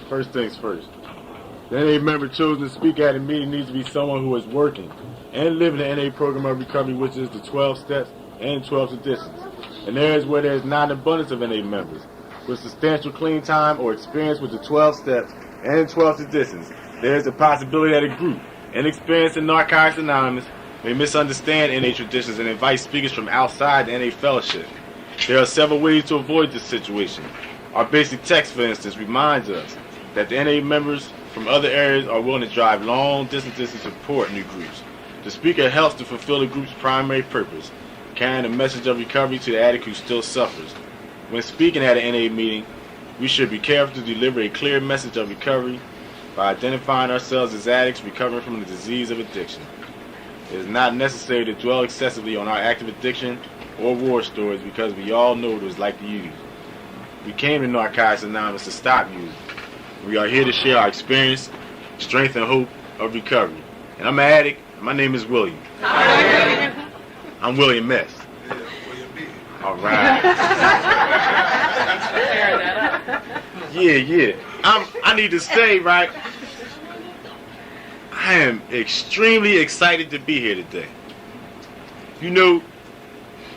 First things first. The NA member chosen to speak at a meeting needs to be someone who is working and living the NA program of recovery, which is the 12 steps and 12 traditions. In areas where there is not an abundance of NA members, with substantial clean time or experience with the 12 steps and 12 traditions, there is a possibility that a group inexperienced in Narcotics Anonymous may misunderstand NA traditions and invite speakers from outside the NA fellowship. There are several ways to avoid this situation. Our basic text, for instance, reminds us that the NA members from other areas are willing to drive long distances to support new groups. The speaker helps to fulfill the group's primary purpose, carrying a message of recovery to the addict who still suffers. When speaking at an NA meeting, we should be careful to deliver a clear message of recovery by identifying ourselves as addicts recovering from the disease of addiction. It is not necessary to dwell excessively on our active addiction or war stories because we all know what it was like to use. We came to Narcotics Anonymous to stop using. We are here to share our experience, strength, and hope of recovery. And I'm an addict. My name is William. I'm William S. All right. Yeah. I need to say, right, I am extremely excited to be here today. You know,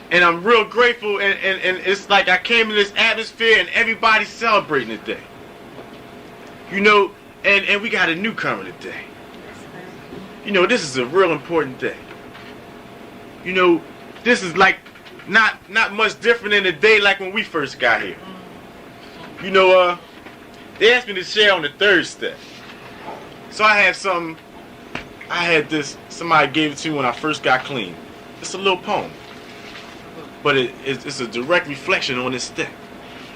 and I'm real grateful, and it's like I came in this atmosphere and everybody's celebrating today. You know, and we got a newcomer today. You know, this is a real important day. You know, this is like not much different than the day like when we first got here. You know, they asked me to share on the third step. So I had this, somebody gave it to me when I first got clean. It's a little poem. But it's a direct reflection on this step.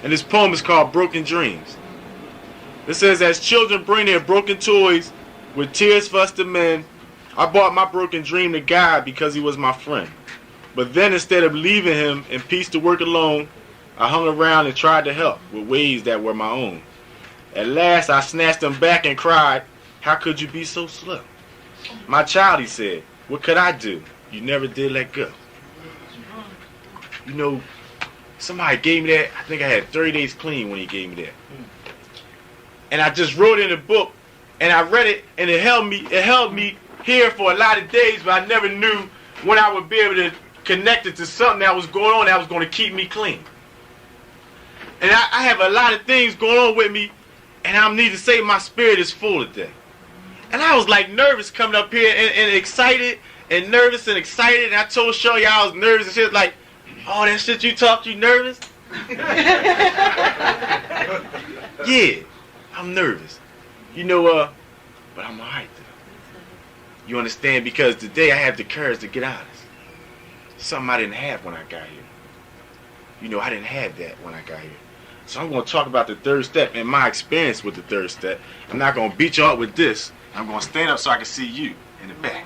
And this poem is called Broken Dreams. It says, as children bring their broken toys with tears for us to mend, I brought my broken dream to God because he was my friend. But then instead of leaving him in peace to work alone, I hung around and tried to help with ways that were my own. At last I snatched him back and cried, how could you be so slow? My child, he said, what could I do? You never did let go. You know, somebody gave me that. I think I had 30 days clean when he gave me that. And I just wrote it in a book, and I read it, and it held me here for a lot of days, but I never knew when I would be able to connect it to something that was going on that was going to keep me clean. And I have a lot of things going on with me, and I need to say my spirit is full today. And I was like nervous coming up here and excited and nervous and excited, and I told Shirley I was nervous, and she was like, oh, that shit you talk, you nervous? Yeah, I'm nervous. You know, but I'm all right, though. You understand? Because today I have the courage to get honest. Something I didn't have when I got here. You know, I didn't have that when I got here. So I'm going to talk about the third step and my experience with the third step. I'm not going to beat you up with this. I'm going to stand up so I can see you in the back.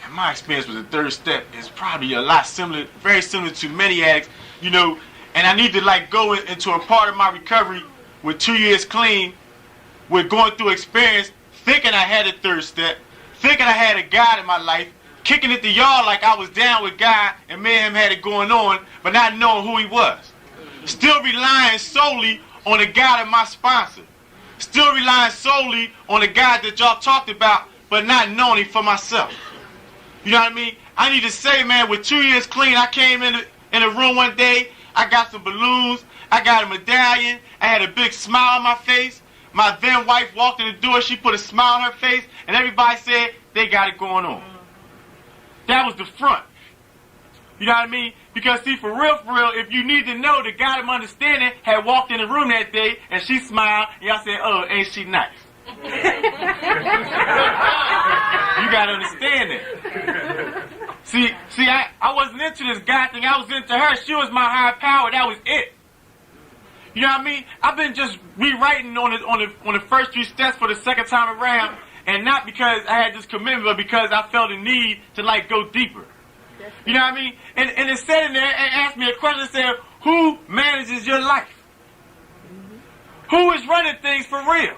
And my experience with the third step is probably a lot similar, very similar to many addicts, you know, and I need to like go into a part of my recovery with 2 years clean, with going through experience, thinking I had a third step, thinking I had a God in my life, kicking it to y'all like I was down with God and me and him had it going on, but not knowing who he was. Still relying solely on the God of my sponsor. Still relying solely on the God that y'all talked about, but not knowing him for myself. You know what I mean? I need to say, man, with 2 years clean, I came in a room one day, I got some balloons, I got a medallion, I had a big smile on my face. My then wife walked in the door, she put a smile on her face, and everybody said they got it going on. That was the front. You know what I mean? Because see, for real, if you need to know, the God of understanding had walked in the room that day, and she smiled, and y'all said, oh, ain't she nice? You gotta understand that. See, I wasn't into this God thing, I was into her. She was my higher power, that was it. You know what I mean? I've been just rewriting on the first 3 steps for the second time around, and not because I had this commitment, but because I felt a need to like go deeper. You know what I mean? And it said in there and asked me a question that said, who manages your life? Who is running things for real?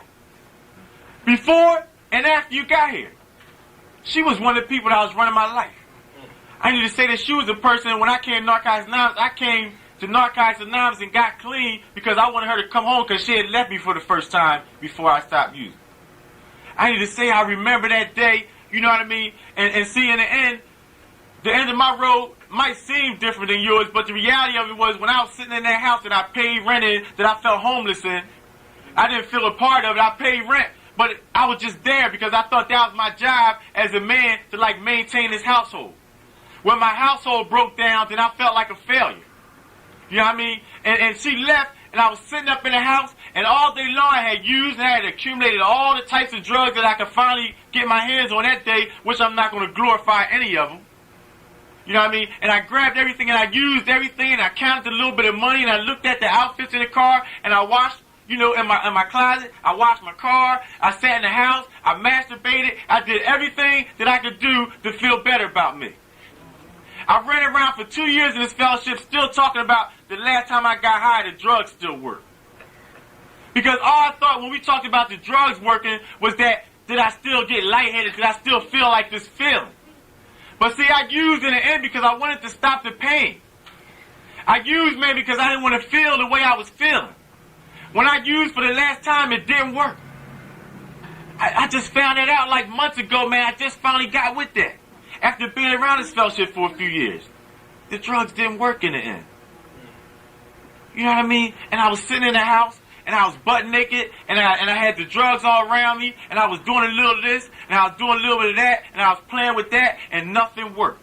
Before and after you got here. she was one of the people that was running my life. I need to say that she was the person, when I came to Narcotics Anonymous, I came to Narcotics Anonymous and got clean because I wanted her to come home because she had left me for the first time before I stopped using. I need to say I remember that day, you know what I mean? And see, in the end of my road might seem different than yours, but the reality of it was when I was sitting in that house that I paid rent in, that I felt homeless in, I didn't feel a part of it. I paid rent, but I was just there because I thought that was my job as a man to like maintain this household. When my household broke down, then I felt like a failure. You know what I mean? And she left, and I was sitting up in the house, and all day long I had used and I had accumulated all the types of drugs that I could finally get my hands on that day, which I'm not going to glorify any of them. You know what I mean? And I grabbed everything, and I used everything, and I counted a little bit of money, and I looked at the outfits in the car, and I washed, you know, in my closet. I washed my car. I sat in the house. I masturbated. I did everything that I could do to feel better about me. I ran around for 2 years in this fellowship still talking about the last time I got high, the drugs still work. Because all I thought when we talked about the drugs working was that did I still get lightheaded? Did I still feel like this feeling? But see, I used in the end because I wanted to stop the pain. I used maybe because I didn't want to feel the way I was feeling. When I used for the last time, it didn't work. I just found that out like months ago, man. I just finally got with that. After being around this fellowship for a few years. The drugs didn't work in the end. You know what I mean? And I was sitting in the house, and I was butt naked, and I had the drugs all around me, and I was doing a little of this, and I was doing a little bit of that, and I was playing with that, and nothing worked.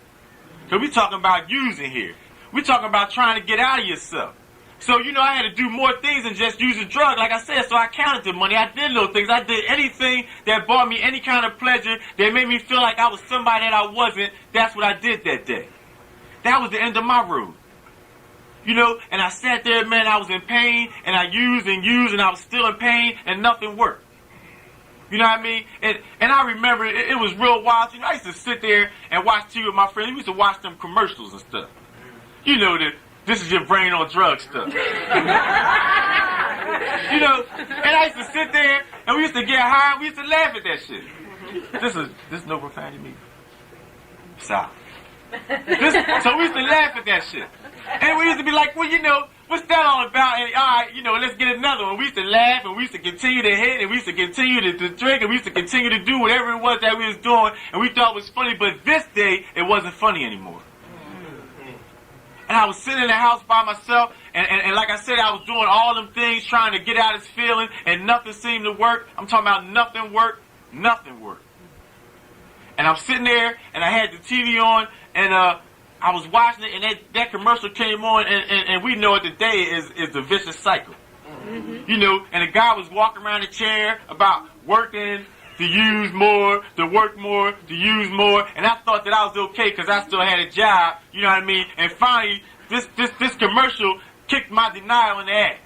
So we talking about using here. We talking about trying to get out of yourself. So, you know, I had to do more things than just use a drug, like I said, so I counted the money. I did little things. I did anything that brought me any kind of pleasure that made me feel like I was somebody that I wasn't. That's what I did that day. That was the end of my road. You know, and I sat there, man, I was in pain, and I used, and I was still in pain, and nothing worked. You know what I mean? And I remember it was real wild. You know, I used to sit there and watch TV with my friends. We used to watch them commercials and stuff. You know, this is your brain on drugs stuff. You know, and I used to sit there, and we used to get high, and we used to laugh at that shit. This no profanity me. Stop. So we used to laugh at that shit. And we used to be like, well, you know, what's that all about? And all right, you know, let's get another one. We used to laugh, and we used to continue to hit, and we used to continue to drink, and we used to continue to do whatever it was that we was doing, and we thought it was funny, but this day, it wasn't funny anymore. And I was sitting in the house by myself, and like I said, I was doing all them things, trying to get out of this feeling, and nothing seemed to work. I'm talking about nothing worked. Nothing worked. And I'm sitting there, and I had the TV on, and I was watching it, and that commercial came on, and we know what the day is the vicious cycle. Mm-hmm. You know, and the guy was walking around the chair about working to use more, to work more, to use more, and I thought that I was okay because I still had a job, you know what I mean? And finally, this commercial kicked my denial in the ass.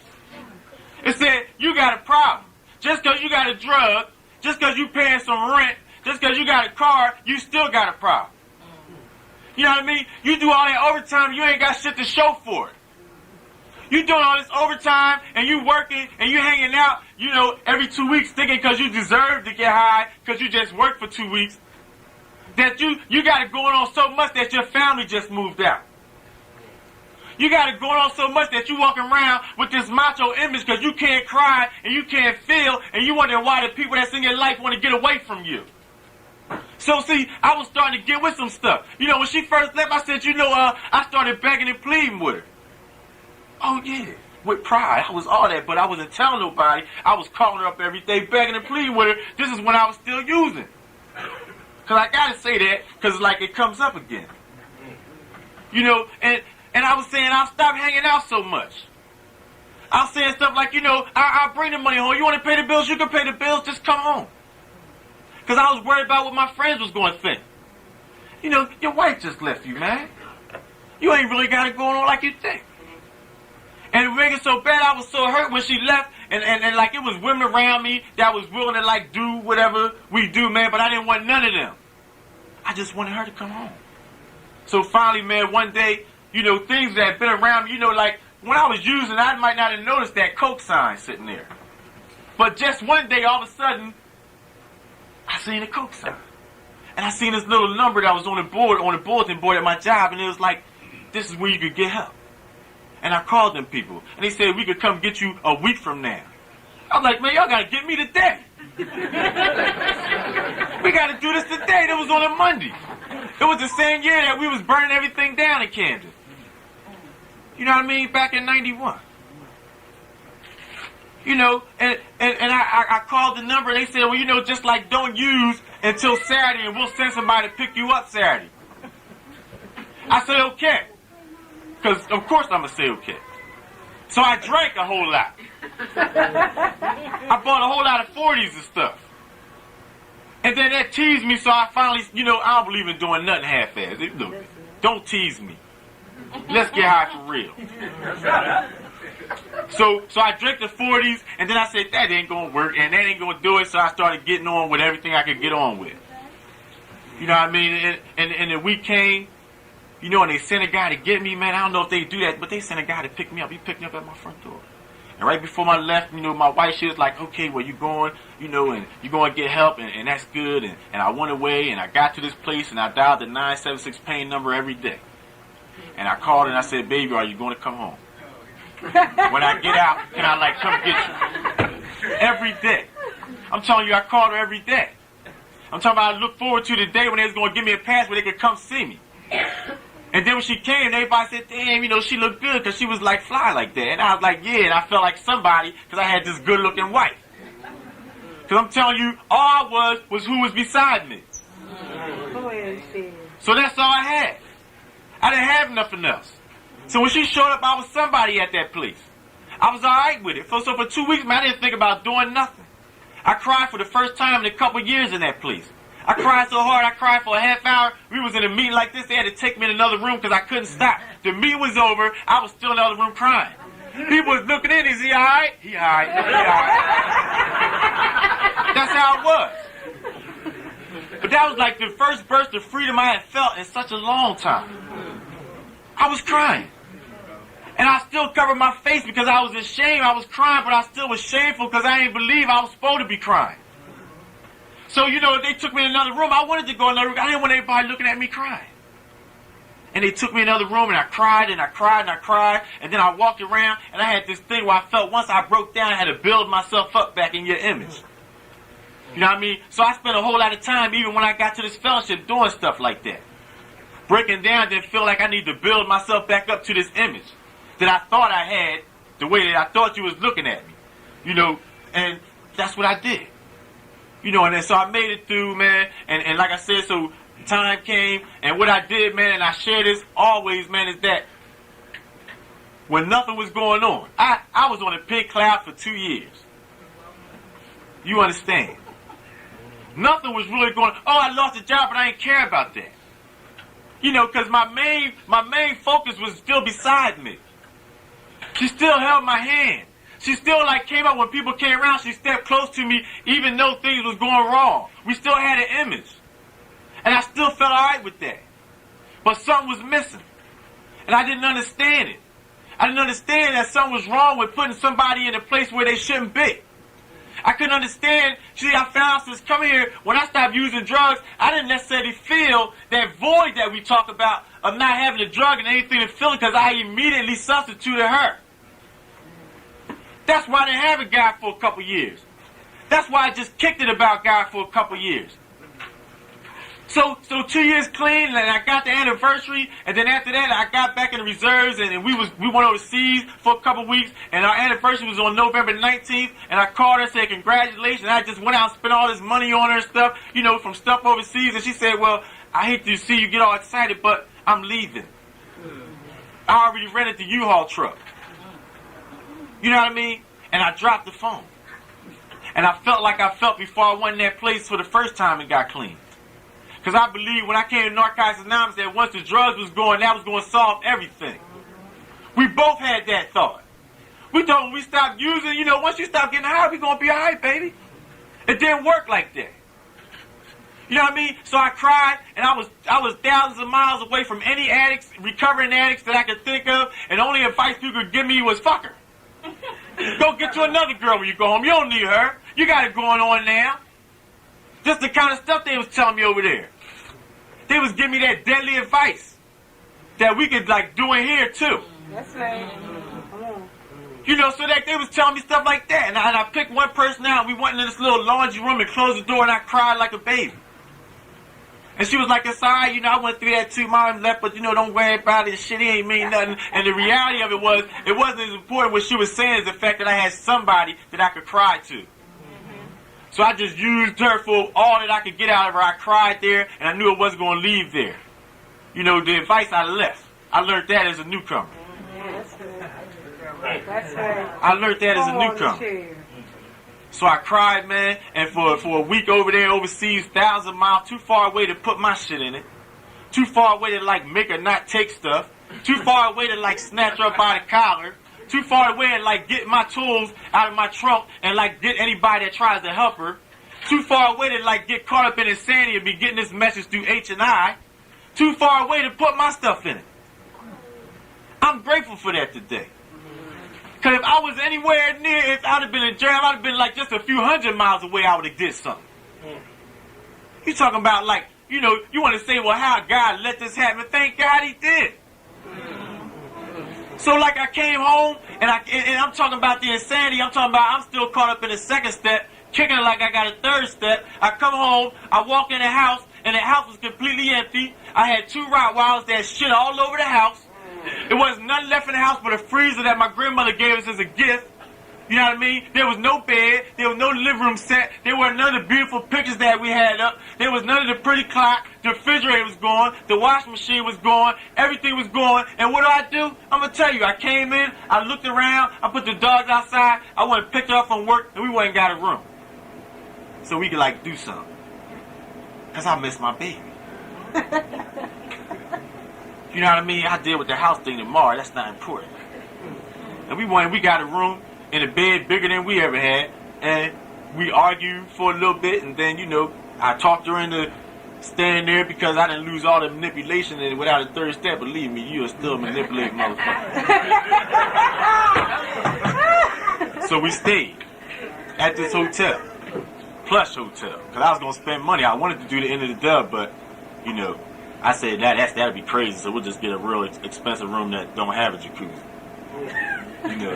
It said, you got a problem. Just because you got a drug, just because you paying some rent, just because you got a car, you still got a problem. You know what I mean? You do all that overtime, you ain't got shit to show for it. You doing all this overtime, and you working, and you hanging out, you know, every 2 weeks thinking because you deserve to get high, because you just worked for 2 weeks, that you got it going on so much that your family just moved out. You got it going on so much that you walking around with this macho image because you can't cry, and you can't feel, and you wonder why the people that's in your life want to get away from you. So see, I was starting to get with some stuff. You know, when she first left, I said, you know, I started begging and pleading with her. Oh, yeah, with pride. I was all that, but I wasn't telling nobody. I was calling her up every day, begging and pleading with her. This is when I was still using. Because I got to say that, because, like, it comes up again. You know, and I was saying I'll stop hanging out so much. I was saying stuff like, you know, I'll bring the money home. You want to pay the bills? You can pay the bills. Just come home. Because I was worried about what my friends was going to think. You know, your wife just left you, man. You ain't really got it going on like you think. And it made it so bad, I was so hurt when she left, and like it was women around me that was willing to like do whatever we do, man, but I didn't want none of them. I just wanted her to come home. So finally, man, one day, you know, things that had been around me, you know, like when I was using, I might not have noticed that Coke sign sitting there. But just one day, all of a sudden, I seen a Coke sign. And I seen this little number that was on the bulletin board at my job, and it was like, this is where you could get help. And I called them people, and they said we could come get you a week from now. I was like, man, y'all gotta get me today. We gotta do this today. That was on a Monday. It was the same year that we was burning everything down in Camden. You know what I mean? Back in 91. You know, and I called the number, and they said, well, you know, just like don't use until Saturday, and we'll send somebody to pick you up Saturday. I said, okay. Because, of course, I'm going to say okay. So I drank a whole lot. I bought a whole lot of 40s and stuff. And then that teased me, so I finally, you know, I don't believe in doing nothing half-assed. Look, don't tease me. Let's get high for real. So I drank the 40s, and then I said, that ain't going to work, and that ain't going to do it, so I started getting on with everything I could get on with. You know what I mean? And the week came, you know, and they sent a guy to get me, man. I don't know if they do that, but they sent a guy to pick me up. He picked me up at my front door. And right before I left, you know, my wife, she was like, okay, well, you going, you know, and you going to get help, and that's good. And I went away, and I got to this place, and I dialed the 976 pain number every day. And I called, and I said, baby, are you going to come home? When I get out, can I, like, come get you? Every day. I'm telling you, I called her every day. I'm talking about I look forward to the day when they was going to give me a pass where they could come see me. And then when she came, everybody said, damn, you know, she looked good because she was, like, fly like that. And I was like, yeah, and I felt like somebody because I had this good-looking wife. Because I'm telling you, all I was who was beside me. So that's all I had. I didn't have nothing else. So when she showed up, I was somebody at that place. I was all right with it. So for 2 weeks, man, I didn't think about doing nothing. I cried for the first time in a couple years in that place. I cried so hard, I cried for a half hour. We was in a meeting like this. They had to take me in another room because I couldn't stop. The meeting was over. I was still in the other room crying. People was looking in. Is he all right? He all right. He all right. That's how it was. But that was like the first burst of freedom I had felt in such a long time. I was crying. And I still covered my face because I was ashamed. I was crying, but I still was shameful because I didn't believe I was supposed to be crying. So, you know, they took me in another room. I wanted to go in another room. I didn't want everybody looking at me crying. And they took me in another room, and I cried, and I cried, and I cried. And then I walked around, and I had this thing where I felt once I broke down, I had to build myself up back in your image. You know what I mean? So I spent a whole lot of time, even when I got to this fellowship, doing stuff like that. Breaking down, then feel like I need to build myself back up to this image that I thought I had, the way that I thought you was looking at me. You know, and that's what I did. You know, and then so I made it through, man, and like I said, so time came, and what I did, man, and I share this always, man, is that when nothing was going on, I was on a pink cloud for 2 years. You understand? Nothing was really going on. Oh, I lost a job, but I didn't care about that. You know, because my main focus was still beside me. She still held my hand. She still, like, came up when people came around. She stepped close to me, even though things was going wrong. We still had an image. And I still felt all right with that. But something was missing. And I didn't understand it. I didn't understand that something was wrong with putting somebody in a place where they shouldn't be. I couldn't understand. See, I found since coming here, when I stopped using drugs, I didn't necessarily feel that void that we talk about of not having a drug and anything to fill it because I immediately substituted her. That's why I didn't have a guy for a couple years. That's why I just kicked it about God for a couple years. So 2 years clean, and I got the anniversary, and then after that, I got back in the reserves, and we went overseas for a couple weeks, and our anniversary was on November 19th, and I called her and said, congratulations. I just went out and spent all this money on her and stuff, you know, from stuff overseas, and she said, well, I hate to see you get all excited, but I'm leaving. I already rented the U-Haul truck. You know what I mean? And I dropped the phone. And I felt like I felt before I went in that place for the first time and got clean. Because I believe when I came to Narcotics Anonymous that once the drugs was going, that was going to solve everything. We both had that thought. We thought when we stopped using, you know, once you stop getting high, we're going to be all right, baby. It didn't work like that. You know what I mean? So I cried, and I was thousands of miles away from any addicts, recovering addicts that I could think of, and the only advice people could give me was, fuck her. Go get you another girl when you go home. You don't need her. You got it going on now. Just the kind of stuff they was telling me over there. they was giving me that deadly advice that we could like do in here too. That's right. Come on. You know, so that they was telling me stuff like that. And I picked one person out, and we went into this little laundry room and closed the door, and I cried like a baby. And she was like, it's all right, you know, I went through that too, mom left, but you know, don't worry about it, shit ain't mean nothing. And the reality of it was, it wasn't as important what she was saying as the fact that I had somebody that I could cry to. So I just used her for all that I could get out of her. I cried there, and I knew it wasn't going to leave there. You know, the advice I left, I learned that as a newcomer. Yeah, that's good. That's right. I learned that as a newcomer. So I cried, man, and for a week over there overseas, 1,000 miles, too far away to put my shit in it. Too far away to, like, make her not take stuff. Too far away to, like, snatch her up by the collar. Too far away and, like, get my tools out of my trunk and, like, get anybody that tries to help her. Too far away to, like, get caught up in insanity and be getting this message through H&I. Too far away to put my stuff in it. I'm grateful for that today. Because if I was anywhere near, if I'd have been in jail, I'd have been like just a few hundred miles away, I would have did something. You talking about like, you know, you want to say, well, how God let this happen? Thank God he did. So like I came home, and I'm talking about the insanity. I'm talking about I'm still caught up in the second step, kicking it like I got a third step. I come home, I walk in the house, and the house was completely empty. I had 2 Rottweilers that shit all over the house. There was nothing left in the house but a freezer that my grandmother gave us as a gift. You know what I mean? There was no bed. There was no living room set. There were none of the beautiful pictures that we had up. There was none of the pretty clock. The refrigerator was gone. The washing machine was gone. Everything was gone. And what do? I'm going to tell you, I came in, I looked around, I put the dogs outside, I went and picked her up from work, and we went and got a room. So we could, like, do something. Because I miss my baby. You know what I mean? I deal with the house thing tomorrow. That's not important. And we got a room in a bed bigger than we ever had. And we argued for a little bit. And then, you know, I talked her into staying there because I didn't lose all the manipulation. And without a third step, believe me, you are still manipulating motherfucker. So we stayed at this hotel. Plush hotel. Because I was going to spend money. I wanted to do the end of the dub, but, you know, I said, that'd be crazy, so we'll just get a real expensive room that don't have a jacuzzi. You know.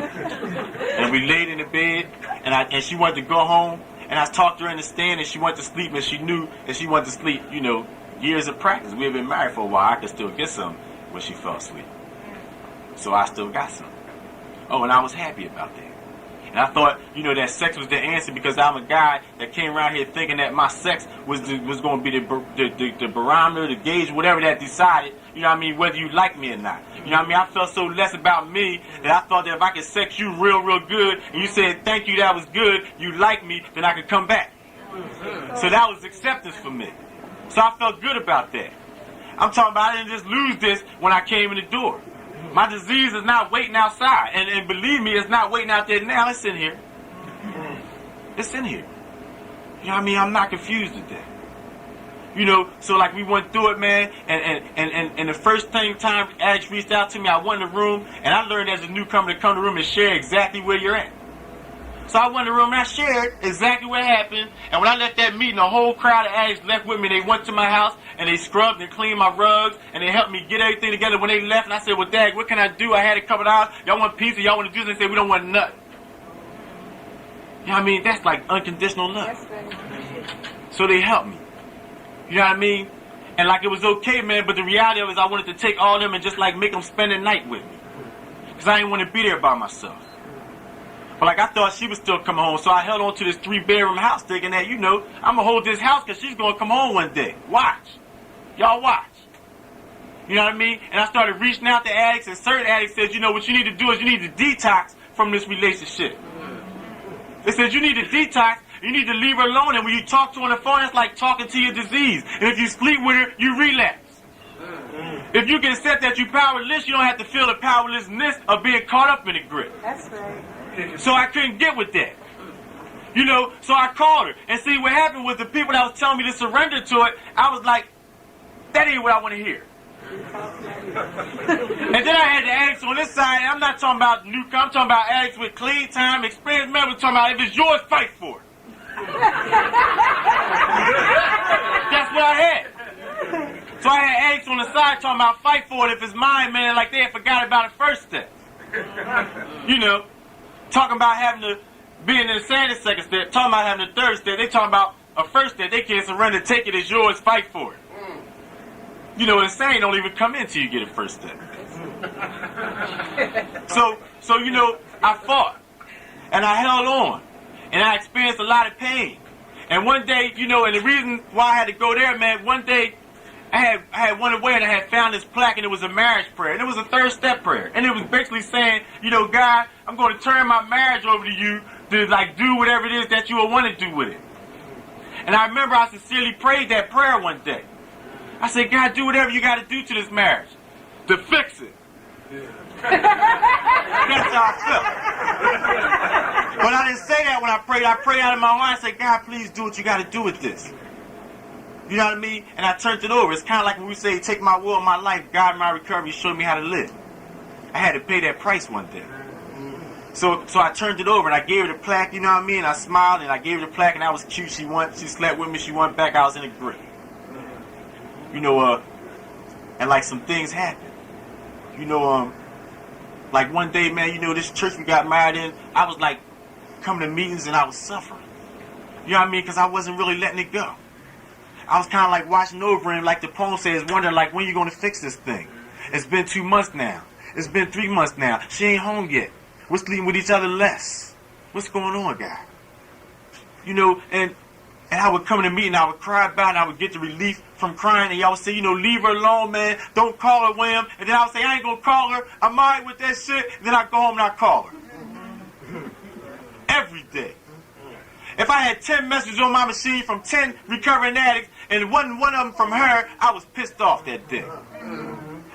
And we laid in the bed, and she wanted to go home, and I talked her into staying, and she went to sleep, and she knew that she wanted to sleep, you know, years of practice. We had been married for a while. I could still get some when she fell asleep. So I still got some. Oh, and I was happy about that. And I thought, you know, that sex was the answer because I'm a guy that came around here thinking that my sex was going to be the barometer, the gauge, whatever that decided, you know what I mean, whether you like me or not. You know what I mean? I felt so less about me that I thought that if I could sex you real, real good, and you said, thank you, that was good, you like me, then I could come back. So that was acceptance for me. So I felt good about that. I'm talking about I didn't just lose this when I came in the door. My disease is not waiting outside. And believe me, it's not waiting out there now. It's in here. It's in here. You know what I mean? I'm not confused with that. You know, so like we went through it, man, and the first time Alex reached out to me, I went in the room, and I learned as a newcomer to come to the room and share exactly where you're at. So I went in the room and I shared exactly what happened. And when I left that meeting, the whole crowd of addicts left with me. They went to my house and they scrubbed and cleaned my rugs and they helped me get everything together. When they left, and I said, well, Dad, what can I do? I had a couple of hours. Y'all want pizza? Y'all want to do this? They said, we don't want nothing. You know what I mean? That's like unconditional love. So they helped me. You know what I mean? And like it was okay, man, but the reality of it is I wanted to take all of them and just like make them spend the night with me. Because I didn't want to be there by myself. But like I thought she was still coming home, so I held on to this 3-bedroom house thinking that, you know, I'm going to hold this house because she's going to come home one day. Watch. Y'all watch. You know what I mean? And I started reaching out to addicts, and certain addicts said, you know, what you need to do is you need to detox from this relationship. They said you need to detox, you need to leave her alone, and when you talk to her on the phone, it's like talking to your disease. And if you sleep with her, you relapse. If you can accept that you're powerless, you don't have to feel the powerlessness of being caught up in the grip. That's right. So I couldn't get with that. You know, so I called her. And see, what happened was the people that was telling me to surrender to it, I was like, that ain't what I want to hear. And then I had the addicts on this side, and I'm not talking about newcomers, I'm talking about addicts with clean time, experience. Man, we're talking about if it's yours, fight for it. That's what I had. So I had addicts on the side talking about fight for it if it's mine, man, like they had forgot about the first step. You know, talking about having to being in the second step, talking about having the third step. They talking about a first step. They can't surrender, take it as yours, fight for it. You know, insane don't even come in till you get a first step. So you know, I fought and I held on and I experienced a lot of pain. And one day, you know, and the reason why I had to go there, man, one day I had went away and I had found this plaque and it was a marriage prayer. And it was a third step prayer. And it was basically saying, you know, God, I'm going to turn my marriage over to you to, like, do whatever it is that you will want to do with it. And I remember I sincerely prayed that prayer one day. I said, God, do whatever you got to do to this marriage to fix it. That's how I felt. But I didn't say that when I prayed. I prayed out of my heart. I said, God, please do what you got to do with this. You know what I mean? And I turned it over. It's kind of like when we say, take my will, my life, guide my recovery, show me how to live. I had to pay that price one day. So I turned it over and I gave her the plaque, you know what I mean? I smiled and I gave her the plaque and that was cute. She slept with me. She went back. I was in a grip. You know, and like some things happened. You know, like one day, man, you know, this church we got married in, I was like coming to meetings and I was suffering. You know what I mean? Because I wasn't really letting it go. I was kind of like watching over him, like the poem says, wondering like, when you going to fix this thing? It's been 2 months now. It's been 3 months now. She ain't home yet. We're sleeping with each other less. What's going on, guy? You know, and I would come in the meeting, I would cry about it, and I would get the relief from crying, and y'all would say, you know, leave her alone, man. Don't call her, William. And then I would say, I ain't going to call her. I'm all right with that shit. And then I go home and I call her. Every day. If I had 10 messages on my machine from 10 recovering addicts, and it wasn't one of them from her, I was pissed off that day.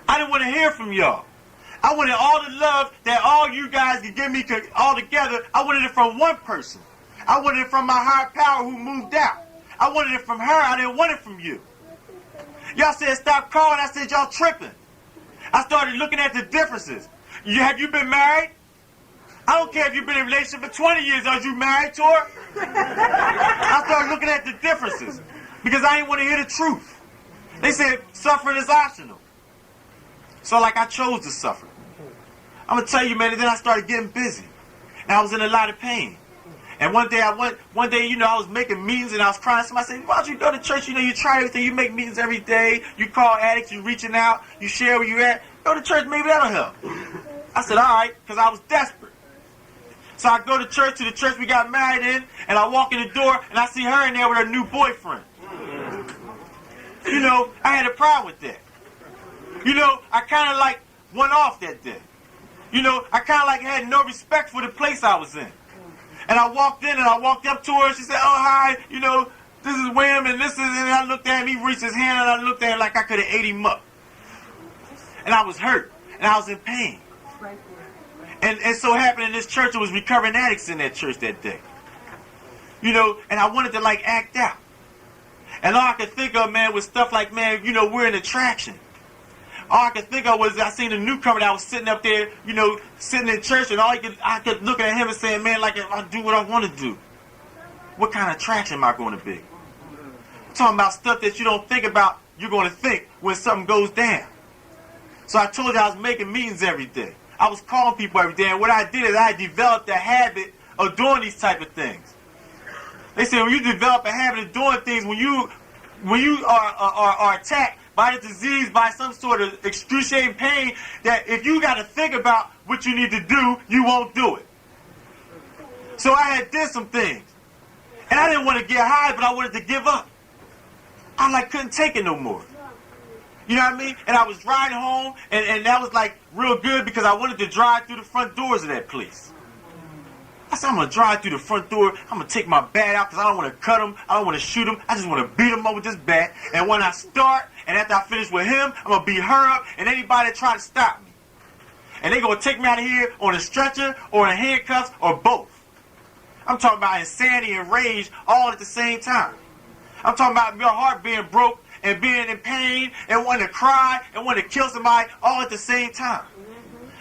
I didn't want to hear from y'all. I wanted all the love that all you guys could give me all together. I wanted it from one person. I wanted it from my higher power who moved out. I wanted it from her. I didn't want it from you. Y'all said stop calling. I said y'all tripping. I started looking at the differences. Have you been married? I don't care if you've been in a relationship for 20 years. Are you married to her? I started looking at the differences because I didn't want to hear the truth. They said suffering is optional. So like I chose to suffer. I'm going to tell you, man, and then I started getting busy. And I was in a lot of pain. And one day, you know, I was making meetings and I was crying. Somebody said, why don't you go to church? You know, you try everything. You make meetings every day. You call addicts. You reaching out. You share where you're at. Go to church. Maybe that'll help. I said, all right, because I was desperate. So I go to the church we got married in, and I walk in the door, and I see her in there with her new boyfriend. You know, I had a problem with that. You know, I kind of like went off that day. You know, I kind of like had no respect for the place I was in. And I walked in and I walked up to her and she said, oh, hi, you know, this is William and this is, and I looked at him, he reached his hand and I looked at him like I could have ate him up. And I was hurt and I was in pain. And so happened in this church, it was recovering addicts in that church that day. You know, and I wanted to like act out. And all I could think of, man, was stuff like, man, you know, we're an attraction. All I could think of was I seen a newcomer that was sitting up there, you know, sitting in church, and I kept looking at him and saying, man, like if I do what I want to do, what kind of attraction am I going to be? I'm talking about stuff that you don't think about, you're going to think when something goes down. So I told you I was making meetings every day. I was calling people every day, and what I did is I developed a habit of doing these type of things. They say when you develop a habit of doing things, when you are attacked by the disease, by some sort of excruciating pain, that if you got to think about what you need to do, you won't do it. So I had did some things. And I didn't want to get high, but I wanted to give up. I like couldn't take it no more. You know what I mean? And I was driving home, and that was like real good because I wanted to drive through the front doors of that place. I said, I'm going to drive through the front door. I'm going to take my bat out because I don't want to cut him. I don't want to shoot him. I just want to beat him up with this bat. And when I start, and after I finish with him, I'm going to beat her up and anybody that try to stop me. And they're going to take me out of here on a stretcher or in handcuffs or both. I'm talking about insanity and rage all at the same time. I'm talking about your heart being broke and being in pain and wanting to cry and wanting to kill somebody all at the same time.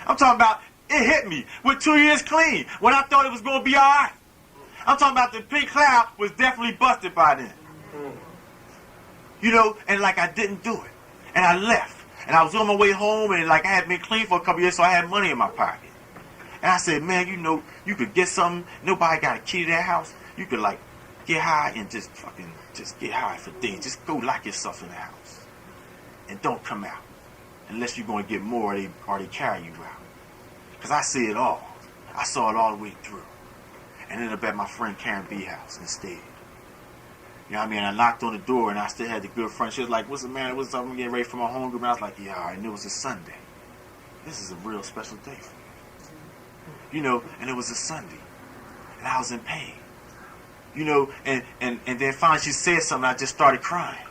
I'm talking about it hit me with 2 years clean when I thought it was going to be all right. I'm talking about the pink cloud was definitely busted by then. You know, and like I didn't do it. And I left. And I was on my way home, and like I had been clean for a couple years, so I had money in my pocket. And I said, man, you know, you could get something. Nobody got a key to that house. You could like get high and just get high for days. Just go lock yourself in the house. And don't come out. Unless you're going to get more or they carry you out. Because I see it all. I saw it all the way through. And ended up at my friend Karen B house instead. You know what I mean? I knocked on the door and I still had the good friend. She was like, what's the man? What's up? I'm getting ready for my home group. And I was like, yeah, all right. And it was a Sunday. This is a real special day for me. You know, and it was a Sunday. And I was in pain. You know, and then finally she said something. I just started crying.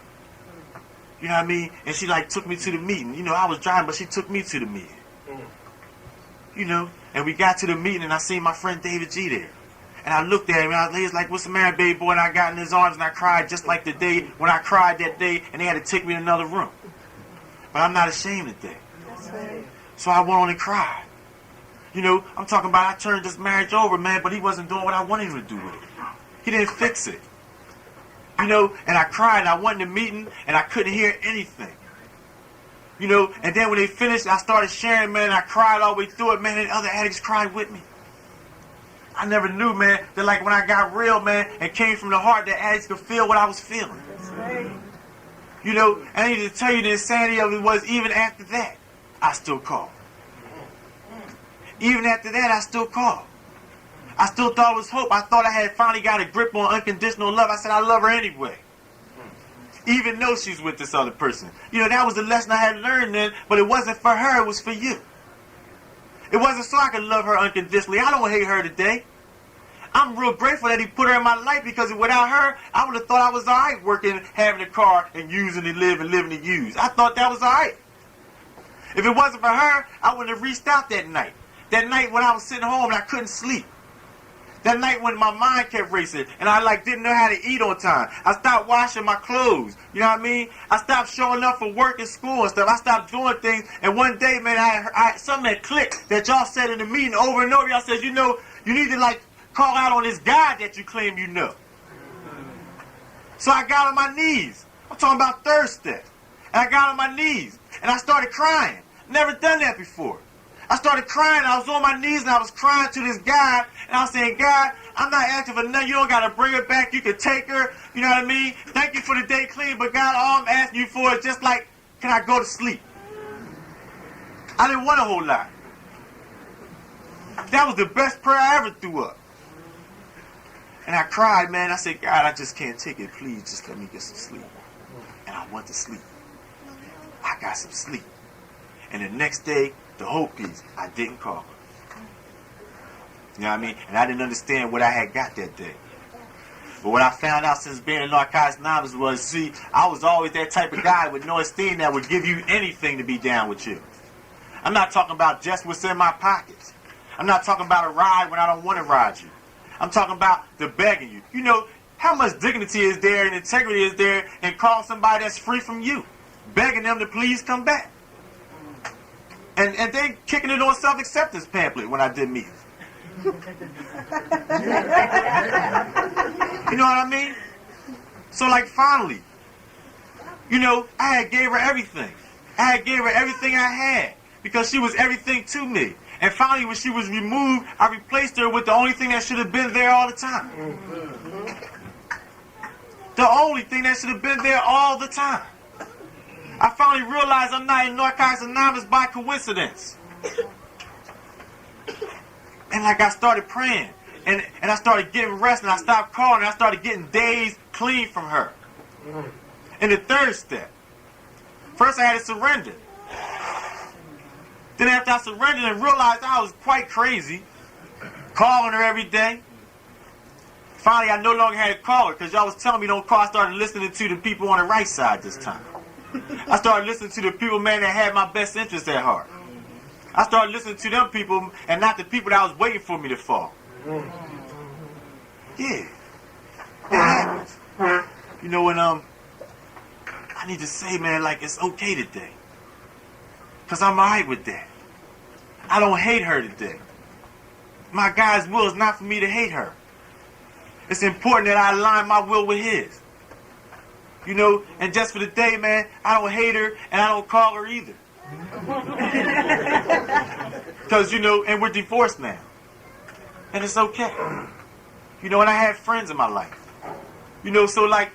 You know what I mean? And she like took me to the meeting. You know, I was driving, but she took me to the meeting. You know, and we got to the meeting and I seen my friend David G there. And I looked at him and he was like, what's the matter, baby boy? And I got in his arms and I cried just like the day when I cried that day and they had to take me in another room. But I'm not ashamed today. So I went on and cried. You know, I'm talking about I turned this marriage over, man, but he wasn't doing what I wanted him to do with it. He didn't fix it. You know, and I cried and I went in the meeting and I couldn't hear anything. You know, and then when they finished, I started sharing, man, and I cried all the way through it, man, and other addicts cried with me. I never knew, man, that like when I got real, man, and came from the heart, that addicts could feel what I was feeling. That's right. You know, and I need to tell you the insanity of it was even after that, I still called. Even after that, I still called. I still thought it was hope. I thought I had finally got a grip on unconditional love. I said, I love her anyway. Even though she's with this other person. You know, that was the lesson I had learned then, but it wasn't for her, it was for you. It wasn't so I could love her unconditionally. I don't hate her today. I'm real grateful that he put her in my life because without her, I would have thought I was all right working, having a car, and using to live and living to use. I thought that was all right. If it wasn't for her, I wouldn't have reached out that night. That night when I was sitting home and I couldn't sleep. That night when my mind kept racing and I like didn't know how to eat on time. I stopped washing my clothes. You know what I mean? I stopped showing up for work and school and stuff. I stopped doing things. And one day, man, something had clicked that y'all said in the meeting over and over. Y'all said, you know, you need to like call out on this God that you claim you know. So I got on my knees. I'm talking about third step. And I got on my knees and I started crying. Never done that before. I started crying. I was on my knees and I was crying to this God. And I was saying, God, I'm not asking for nothing. You don't got to bring her back. You can take her. You know what I mean? Thank you for the day clean. But God, all I'm asking you for is just like, can I go to sleep? I didn't want a whole lot. That was the best prayer I ever threw up. And I cried, man. I said, God, I just can't take it. Please just let me get some sleep. And I went to sleep. I got some sleep. And the next day, the whole piece, I didn't call her. You know what I mean? And I didn't understand what I had got that day. But what I found out since being in Narcotics Anonymous was, see, I was always that type of guy with no esteem that would give you anything to be down with you. I'm not talking about just what's in my pockets. I'm not talking about a ride when I don't want to ride you. I'm talking about the begging you. You know, how much dignity is there and integrity is there in calling somebody that's free from you, begging them to please come back. And they kicking it on self-acceptance pamphlet when I did meet. You know what I mean? So like finally, you know, I had gave her everything. I had gave her everything I had because she was everything to me. And finally when she was removed, I replaced her with the only thing that should have been there all the time. The only thing that should have been there all the time. I finally realized I'm not in Narcotics Anonymous by coincidence. And like I started praying. And I started getting rest and I stopped calling and I started getting days clean from her. And the third step. First I had to surrender. Then after I surrendered and realized I was quite crazy, calling her every day. Finally I no longer had to call her because y'all was telling me don't call. I started listening to the people on the right side this time. I started listening to the people, man, that had my best interests at heart. I started listening to them people and not the people that was waiting for me to fall. Yeah. It happens. You know, and I need to say, man, like, it's okay today. Because I'm alright with that. I don't hate her today. My God's will is not for me to hate her. It's important that I align my will with His. You know, and just for the day, man, I don't hate her and I don't call her either. Because, you know, and we're divorced now. And it's okay. You know, and I had friends in my life. You know, so like,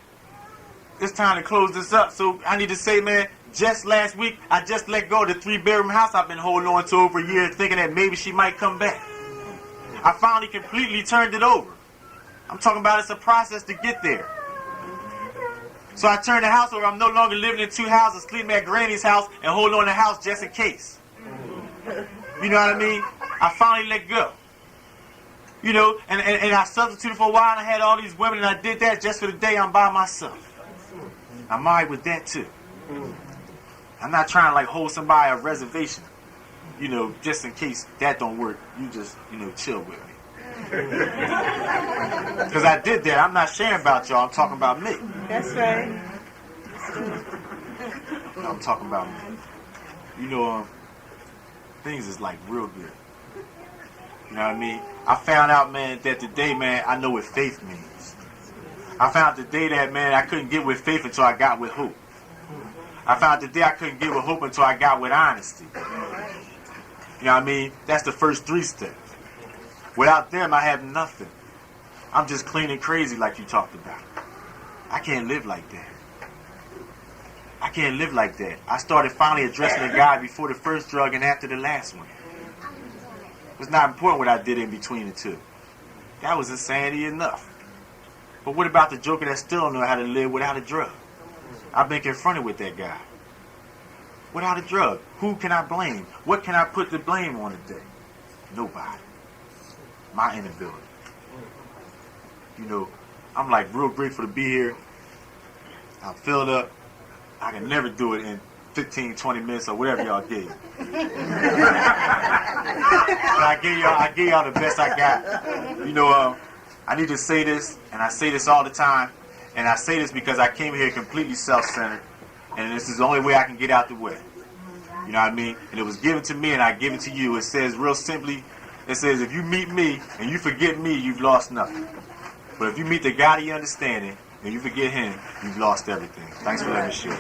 it's time to close this up. So I need to say, man, just last week, I just let go of the 3-bedroom house I've been holding on to over a year, thinking that maybe she might come back. I finally completely turned it over. I'm talking about it's a process to get there. So I turned the house over. I'm no longer living in 2 houses, sleeping at Granny's house and holding on to the house just in case. You know what I mean? I finally let go. You know, and I substituted for a while, and I had all these women, and I did that just for the day I'm by myself. I'm alright with that too. I'm not trying to like hold somebody a reservation. You know, just in case that don't work, you just, you know, chill with me. Because I did that. I'm not sharing about y'all. I'm talking about me. That's right. I'm talking about me. You know, things is like real good. You know what I mean? I found out, man, that today, man, I know what faith means. I found today that, man, I couldn't get with faith until I got with hope. I found today I couldn't get with hope until I got with honesty. You know what I mean? That's the first 3 steps. Without them, I have nothing. I'm just clean and crazy like you talked about. I can't live like that. I can't live like that. I started finally addressing the guy before the first drug and after the last one. It's not important what I did in between the two. That was insanity enough. But what about the joker that still don't know how to live without a drug? I've been confronted with that guy. Without a drug, who can I blame? What can I put the blame on today? Nobody. My inability. You know, I'm like real grateful to be here. I'm filled up. I can never do it in 15, 20 minutes or whatever y'all gave. I gave y'all the best I got. You know, I need to say this, and I say this all the time, and I say this because I came here completely self-centered, and this is the only way I can get out the way. You know what I mean? And it was given to me, and I give it to you. It says real simply, it says, if you meet me and you forget me, you've lost nothing. But if you meet the God of your understanding and you forget him, you've lost everything. Thanks for letting me share.